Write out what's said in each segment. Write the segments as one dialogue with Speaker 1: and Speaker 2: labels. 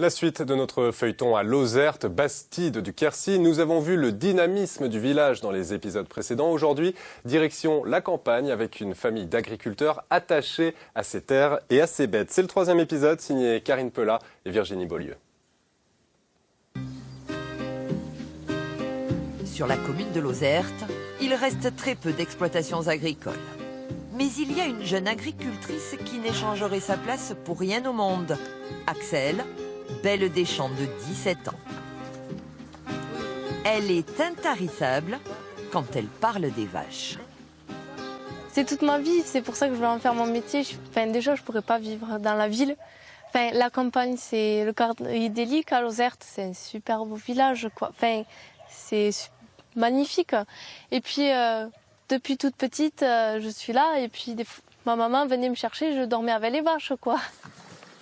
Speaker 1: La suite de notre feuilleton à Lozerte, Bastide du Quercy. Nous avons vu le dynamisme du village dans les épisodes précédents. Aujourd'hui, direction la campagne avec une famille d'agriculteurs attachés à ses terres et à ses bêtes. C'est le 3e épisode signé Karine Pellat et Virginie Beaulieu.
Speaker 2: Sur la commune de Lozerte, il reste très peu d'exploitations agricoles. Mais il y a une jeune agricultrice qui n'échangerait sa place pour rien au monde. Axel, Belle Deschamps de 17 ans. Elle est intarissable quand elle parle des vaches.
Speaker 3: C'est toute ma vie, c'est pour ça que je veux en faire mon métier. Déjà, je ne pourrais pas vivre dans la ville. La campagne, c'est le cadre idyllique à Lozerte, c'est un super beau village, quoi. C'est magnifique. Et puis, depuis toute petite, je suis là. Et puis, ma maman venait me chercher, je dormais avec les vaches, quoi.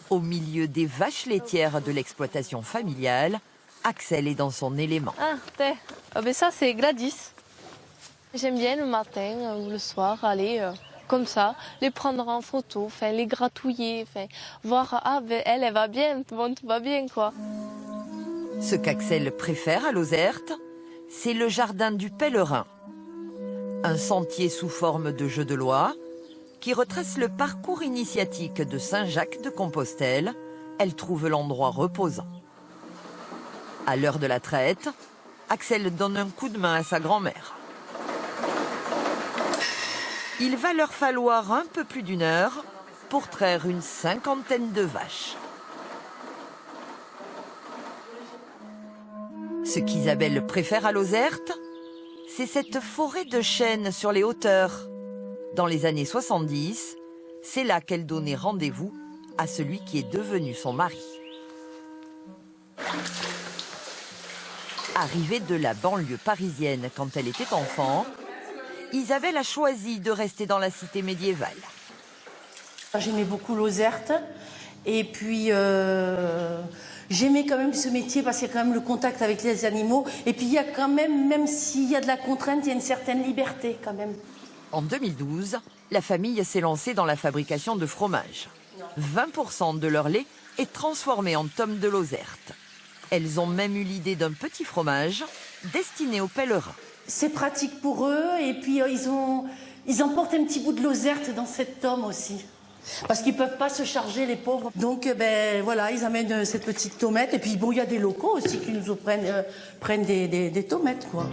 Speaker 2: Au milieu des vaches laitières de l'exploitation familiale, Axel est dans son élément.
Speaker 3: Ça, c'est Gladys. J'aime bien le matin ou le soir aller comme ça, les prendre en photo, les gratouiller, voir, elle va bien, tout va bien, quoi.
Speaker 2: Ce qu'Axel préfère à Lozerte, c'est le jardin du Pèlerin. Un sentier sous forme de jeu de loi qui retrace le parcours initiatique de Saint-Jacques-de-Compostelle. Elle trouve l'endroit reposant. À l'heure de la traite, Axel donne un coup de main à sa grand-mère. Il va leur falloir un peu plus d'1 heure pour traire une 50aine de vaches. Ce qu'Isabelle préfère à Lozerte, c'est cette forêt de chênes sur les hauteurs. Dans les années 70, c'est là qu'elle donnait rendez-vous à celui qui est devenu son mari. Arrivée de la banlieue parisienne quand elle était enfant, Isabelle a choisi de rester dans la cité médiévale.
Speaker 4: J'aimais beaucoup Lozerte et puis j'aimais quand même ce métier parce qu'il y a quand même le contact avec les animaux et puis il y a quand même s'il y a de la contrainte, il y a une certaine liberté quand même.
Speaker 2: En 2012, la famille s'est lancée dans la fabrication de fromage. 20% de leur lait est transformé en tome de Lozerte. Elles ont même eu l'idée d'un petit fromage destiné aux pèlerins.
Speaker 4: C'est pratique pour eux et puis ils emportent un petit bout de Lozerte dans cette tome aussi. Parce qu'ils ne peuvent pas se charger, les pauvres. Donc, ils amènent cette petite tomette. Et puis, il y a des locaux aussi qui nous prennent des tomettes, quoi.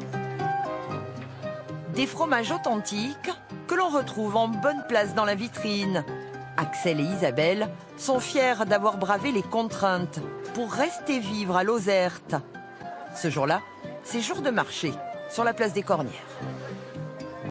Speaker 2: Des fromages authentiques que l'on retrouve en bonne place dans la vitrine. Axel et Isabelle sont fiers d'avoir bravé les contraintes pour rester vivre à Lozerte. Ce jour-là, c'est jour de marché sur la place des Cornières.